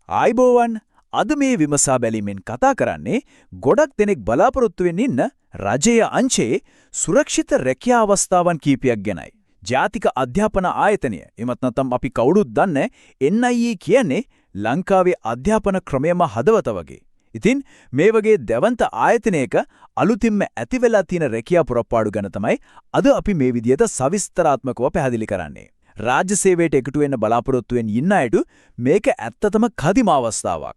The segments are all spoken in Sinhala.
ආයිබෝවන් අද මේ විමසා බැලීමෙන් කතා කරන්නේ ගොඩක් දෙනෙක් බලාපොරොත්තු වෙමින් ඉන්න රජයේ අංශයේ සුරක්ෂිත රැකියා අවස්ථාවන් කීපයක් ගැනයි. ජාතික අධ්‍යාපන ආයතනය එමත් නැත්නම් අපි කවුරුත් දන්නේ NIE කියන්නේ ලංකාවේ අධ්‍යාපන ක්‍රමයේම හදවත වගේ. ඉතින් මේ වගේ දැවන්ත ආයතනයක අලුතින්ම ඇති වෙලා තියෙන රැකියා පුරප්පාඩු ගැන තමයි අද අපි මේ විදිහට සවිස්තරාත්මකව පැහැදිලි කරන්නේ. රාජ්‍ය සේවයට එකතු වෙන්න බලාපොරොත්තු වෙන ඉන්න අයට මේක ඇත්තටම කදිම අවස්ථාවක්.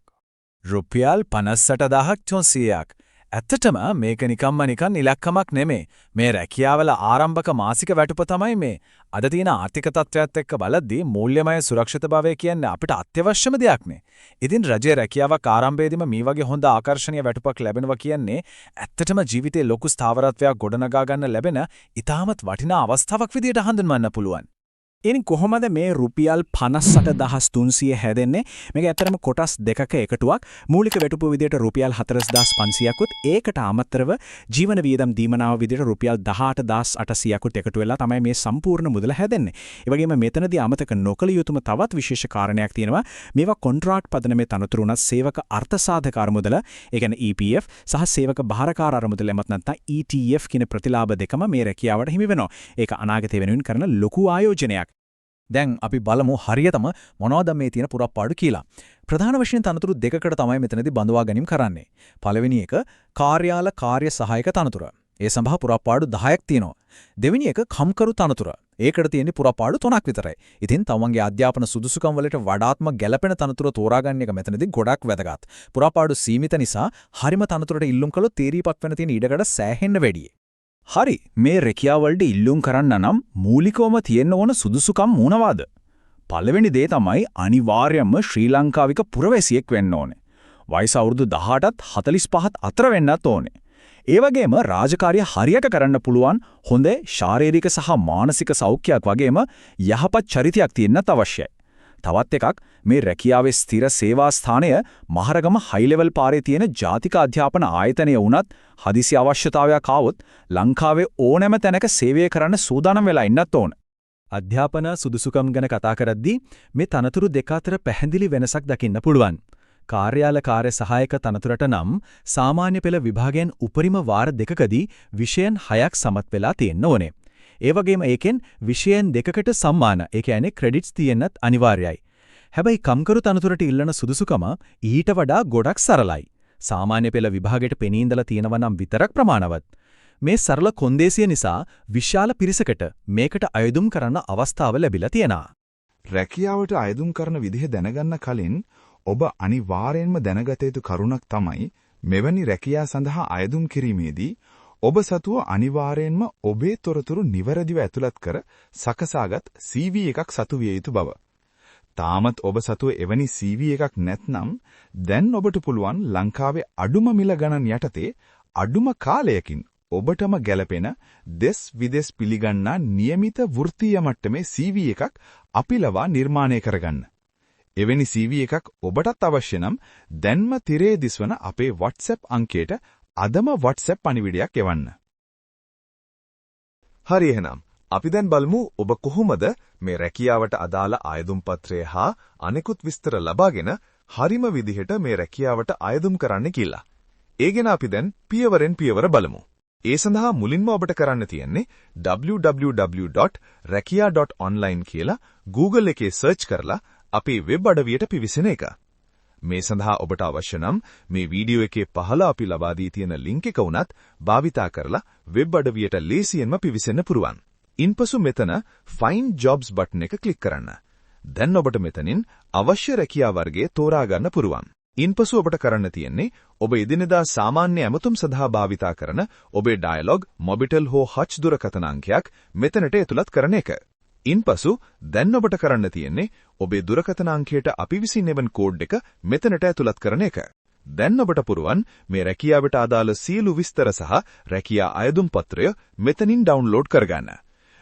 රුපියල් 58400ක්. ඇත්තටම මේක නිකන් ඉලක්කමක් නෙමෙයි. මේ රැකියාවල ආරම්භක මාසික වැටුප තමයි මේ. අද තියෙන ආර්ථික තත්ත්වයත් එක්ක බලද්දී මූල්‍යමය සුරක්ෂිතභාවය කියන්නේ අපිට අත්‍යවශ්‍යම දෙයක් නේ. ඉතින් රජයේ රැකියාවක් ආරම්භයේදීම මේ වගේ හොඳ ආකර්ෂණීය වැටුපක් ලැබෙනවා කියන්නේ ඇත්තටම ජීවිතේ ලොකු ස්ථාවරත්වයක් ගොඩනගා ගන්න ලැබෙන ඉතාමත් වටිනා අවස්ථාවක් විදියට හඳුන්වන්න පුළුවන්. ඉතින් කොහොමද මේ රුපියල් 58300 හැදෙන්නේ? මේක ඇත්තටම කොටස් දෙකක එකටුවක්. මූලික වැටුප විදියට රුපියල් 40500කුත් ඒකට අමතරව ජීවන වියදම් දීමනාව විදියට රුපියල් 18800කුත් එකතු වෙලා තමයි මේ සම්පූර්ණ මුදල හැදෙන්නේ. ඒ වගේම මෙතනදී අමතක නොකළ යුතුම තවත් විශේෂ කාරණයක් තියෙනවා. මේවා කොන්ට්‍රාක්ට් පදනමේ තනතුරු උනත් සේවක අර්ථසාධක අරමුදල, ඒ කියන්නේ EPF සහ සේවක භාරකාර අරමුදල එමත් නැත්නම් ETF කියන ප්‍රතිලාභ දෙකම මේ රැකියාවට හිමි වෙනවා. ඒක අනාගතය වෙනුවෙන් කරන ලොකු ආයෝජනයක්. දැන් අපි බලමු හරියටම මොනවද මේ තියෙන පුරප්පාඩු කියලා. ප්‍රධාන වශයෙන් තනතුරු දෙකකට තමයි මෙතනදී බඳවා ගැනීම කරන්නේ. පළවෙනි එක කාර්යාල කාර්ය සහායක තනතුර. ඒ සඳහා පුරප්පාඩු 10ක් තියෙනවා. දෙවෙනි එක කම්කරු තනතුර. ඒකට තියෙන්නේ පුරප්පාඩු 3ක් විතරයි. ඉතින් තමන්ගේ අධ්‍යාපන සුදුසුකම් වලට වඩාත්ම ගැළපෙන තනතුර තෝරාගන්න එක මෙතනදී ගොඩක් වැදගත්. පුරප්පාඩු සීමිත නිසා හරිම තනතුරට ඉල්ලුම් කළොත් තීරීපක් වෙන තියෙන ඉඩකඩ සෑහෙන්න වැඩි. හරි මේ රැකියාවලට ඉල්ලුම් කරන්න නම් මූලිකවම තියෙන්න ඕන සුදුසුකම් මොනවාද? පළවෙනි දේ තමයි අනිවාර්යයෙන්ම ශ්‍රී ලංකාවික පුරවැසියෙක් වෙන්න ඕනේ. වයස අවුරුදු 18ත් 45ත් අතර වෙන්නත් ඕනේ. ඒ වගේම රාජකාරිය හරියට කරන්න පුළුවන් හොඳ ශාරීරික සහ මානසික සෞඛ්‍යයක් වගේම යහපත් චරිතයක් තියෙන්නත් අවශ්‍යයි. තවත් එකක් මේ රැකියාවේ ස්ථිර සේවා ස්ථානය මහරගම හයි ලෙවල් පාරේ තියෙන ජාතික අධ්‍යාපන ආයතනය වුණත් හදිසි අවශ්‍යතාවයක් ආවොත් ලංකාවේ ඕනෑම තැනක සේවය කරන්න සූදානම් වෙලා ඉන්නත් ඕන. අධ්‍යාපන සුදුසුකම් ගැන කතා කරද්දී මේ තනතුරු දෙක අතර පැහැදිලි වෙනසක් දකින්න පුළුවන්. කාර්යාල කාර්ය සහායක තනතුරට නම් සාමාන්‍ය පෙළ විභාගයෙන් උපරිම වාර දෙකකදී විෂයන් 6ක් සමත් වෙලා තියෙන්න ඕනේ. ඒ වගේම ඒකෙන් විෂයන් දෙකකට සම්මාන, ඒ කියන්නේ ක්‍රෙඩිට්ස් තියෙන්නත් අනිවාර්යයි. හැබැයි කම්කරු තනතුරට ඉල්ලන සුදුසුකම ඊට වඩා ගොඩක් සරලයි. සාමාන්‍ය පෙළ විභාගයට පෙනී ඉඳලා තියෙනවා නම් විතරක් ප්‍රමාණවත්. මේ සරල කොන්දේසිය නිසා විශාල පිරිසකට මේකට අයදුම් කරන්න අවස්ථාව ලැබිලා තියෙනවා. රැකියාවට අයදුම් කරන විදිහ දැනගන්න කලින් ඔබ අනිවාර්යයෙන්ම දැනගත යුතු කරුණක් තමයි මෙවැනි රැකියා සඳහා අයදුම් කිරීමේදී ඔබ සතුව අනිවාර්යයෙන්ම ඔබේ තොරතුරු නිවැරදිව ඇතුළත් කර සකසාගත් CV එකක් සතු විය යුතු බව. තාමත් ඔබ සතුව එවැනි CV එකක් නැත්නම් දැන් ඔබට පුළුවන් ලංකාවේ අඩුම මිල ගණන් යටතේ අඩුම කාලයකින් ඔබටම ගැළපෙන දෙස් විදෙස් පිළිගන්නා નિયમિત වෘත්තීය මට්ටමේ CV එකක් අපි ලවා නිර්මාණය කරගන්න. එවැනි CV එකක් ඔබටත් අවශ්‍ය නම් දැන්ම තිරේ දිස්වන අපේ WhatsApp අංකයට අදම WhatsApp පණිවිඩයක් එවන්න. හරි එහෙනම් අපි දැන් බලමු ඔබ කොහොමද මේ රැකියාවට අදාළ ආයදුම් පත්‍රය හා අනෙකුත් විස්තර ලබාගෙන හරිම විදිහට මේ රැකියාවට ආයදුම් කරන්න කියලා. ඒ ගැන අපි දැන් පියවරෙන් පියවර බලමු. ඒ සඳහා මුලින්ම ඔබට කරන්න තියෙන්නේ www.rakia.online කියලා Google එකේ සර්ච් කරලා අපේ වෙබ් අඩවියට පිවිසෙන එක. මේ සඳහා ඔබට අවශ්‍ය නම් මේ වීඩියෝ එකේ පහළ අපි ලබා දී තියෙන ලින්ක් එක උනත් භාවිතා කරලා වෙබ් අඩවියට ලේසියෙන්ම පිවිසෙන්න පුරුවන්. ඉන්පසු මෙතන Find Jobs බටන් එක ක්ලික් කරන්න. දැන් ඔබට මෙතනින් අවශ්‍ය රැකියා වර්ගය තෝරා ගන්න පුරුවන්. ඉන්පසු ඔබට කරන්න තියෙන්නේ ඔබ එදිනෙදා සාමාන්‍ය ඇමතුම් සඳහා භාවිතා කරන ඔබේ ඩයලොග්, මොබිටෙල් හෝ හච් දුරකථන අංකයක් මෙතනට ඇතුළත් කරන එක. ඉන්පසු දැන් ඔබට කරන්න තියෙන්නේ ඔබේ දුරකථන අංකයට අපි විසින් එවන කෝඩ් එක මෙතනට ඇතුළත් කරන එක. දැන් ඔබට පුරුවන් මේ රැකියාවට අදාළ සියලු විස්තර සහ රැකියා අයදුම් පත්‍රය මෙතනින් ඩවුන්ලෝඩ් කරගන්න.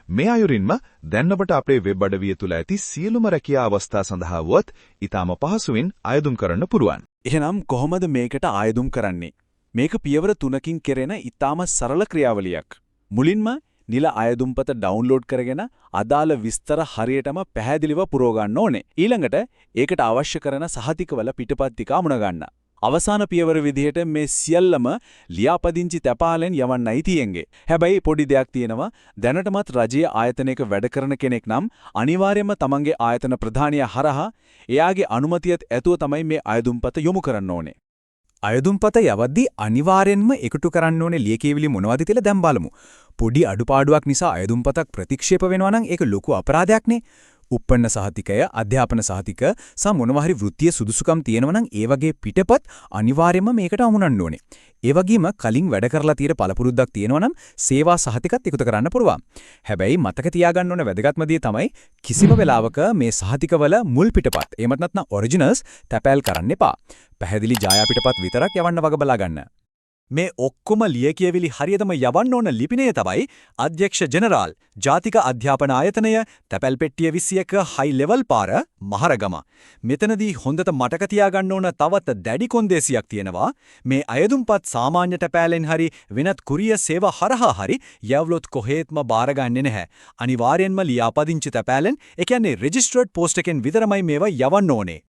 මේ අයුරින්ම දැන් ඔබට අපේ වෙබ් අඩවිය තුල ඇති සියලුම රැකියා අවස්ථා සඳහා වුවත් ඊටම පහසුවෙන් අයදුම් කරන්න පුරුවන්. එහෙනම් කොහොමද මේකට ආයදුම් කරන්නේ? මේක පියවර 3කින් කෙරෙන ඊටම සරල ක්‍රියාවලියක්. මුලින්ම නිල අයදුම්පත ඩවුන්ලෝඩ් කරගෙන අදාළ විස්තර හරියටම පැහැදිලිව පුරව ගන්න ඕනේ. ඊළඟට ඒකට අවශ්‍ය කරන සහතිකවල පිටපත් ටික අමුණ ගන්න. අවසාන පියවර විදිහට මේ සියල්ලම ලියාපදිංචි තැපාලෙන් යවන්නයි තියෙන්නේ. හැබැයි පොඩි දෙයක් තියෙනවා. දැනටමත් රජයේ ආයතනයක වැඩ කරන කෙනෙක් නම් අනිවාර්යයෙන්ම තමන්ගේ ආයතන ප්‍රධානියා හරහා එයාගේ අනුමැතියත් ඇතුව තමයි මේ අයදුම්පත යොමු කරන්න ඕනේ. අයදුම්පත යවද්දී අනිවාර්යෙන්ම එකතු කරන්න ඕනේ ලියකියවිලි මොනවද කියලා දැන් බලමු. පොඩි අඩුපාඩුවක් නිසා අයදුම්පතක් ප්‍රතික්ෂේප වෙනවා නම් ඒක ලොකු අපරාධයක්නේ. උප්පන්න සහතිකය, අධ්‍යාපන සහතික සහ මොනවා හරි වෘත්තීය සුදුසුකම් තියෙනවා නම් ඒ වගේ පිටපත් අනිවාර්යයෙන්ම මේකට අමුණන්න ඕනේ. ඒ වගේම කලින් වැඩ කරලා තියෙන පළපුරුද්දක් තියෙනවා නම් සේවා සහතිකත් එකතු කරන්න පුළුවන්. හැබැයි මතක තියාගන්න ඕන වැදගත්ම දේ තමයි කිසිම වෙලාවක මේ සහතිකවල මුල් පිටපත් එහෙමත් නැත්නම් ඔරිජිනල්ස් තැපෑල් කරන්න එපා. පැහැදිලි ජායා පිටපත් විතරක් යවන්න වග බලා ගන්න. මේ ඔක්කොම ලියකියවිලි හරියටම යවන්න ඕන ලිපිණය තමයි අධ්‍යක්ෂ ජෙනරාල් ජාතික අධ්‍යාපන ආයතනය තැපැල් පෙට්ටිය 21 හයි ලෙවල් පාර මහරගම. මෙතනදී හොඳට මතක තියාගන්න ඕන තවත් දැඩි කොන්දේසියක් තියෙනවා. මේ අයදුම්පත් සාමාන්‍ය තැපෑලෙන් හරි වෙනත් කුරියර් සේවා හරහා හරි යවලොත් කොහෙත්ම බාරගන්නේ නැහැ. අනිවාර්යෙන්ම ලියාපදිංචි තැපෑලෙන් ඒ කියන්නේ රෙජිස්ටර්ඩ් පෝස්ට් එකෙන් විතරමයි මේවා යවන්න ඕනේ.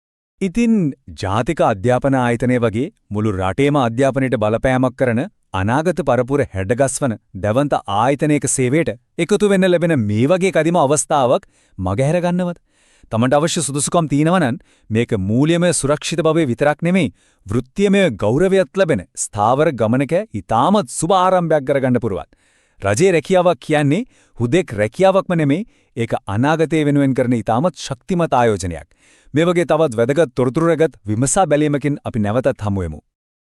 ඉතින් ජාතික අධ්‍යාපන ආයතනය වගේ මුළු රටේම අධ්‍යාපනයට බලපෑමක් කරන අනාගත පරපුර හැඩගස්වන දැවන්ත ආයතනයක සේවයට එකතු වෙන්න ලැබෙන මේ වගේ කදිම අවස්ථාවක් මගහැර ගන්නවද? තමන්ට අවශ්‍ය සුදුසුකම් තියෙනවා නම් මේක මූල්‍යමය සුරක්ෂිත භවයේ විතරක් නෙමෙයි වෘත්තීයමය ගෞරවයත් ලැබෙන ස්ථාවර ගමනක ඊටමත් සුබ ආරම්භයක් කරගන්න පුරුවන්. රජයේ රැකියාවක් කියන්නේ හුදෙක් රැකියාවක්ම නෙමෙයි ඒක අනාගතය වෙනුවෙන් කරන ඊටමත් ශක්තිමත් ආයෝජනයක්. මේ වගේ තවත් වැදගත් තොරතුරු රැගත් විමසා බැලීමකින් අපි නැවතත් හමු වෙමු.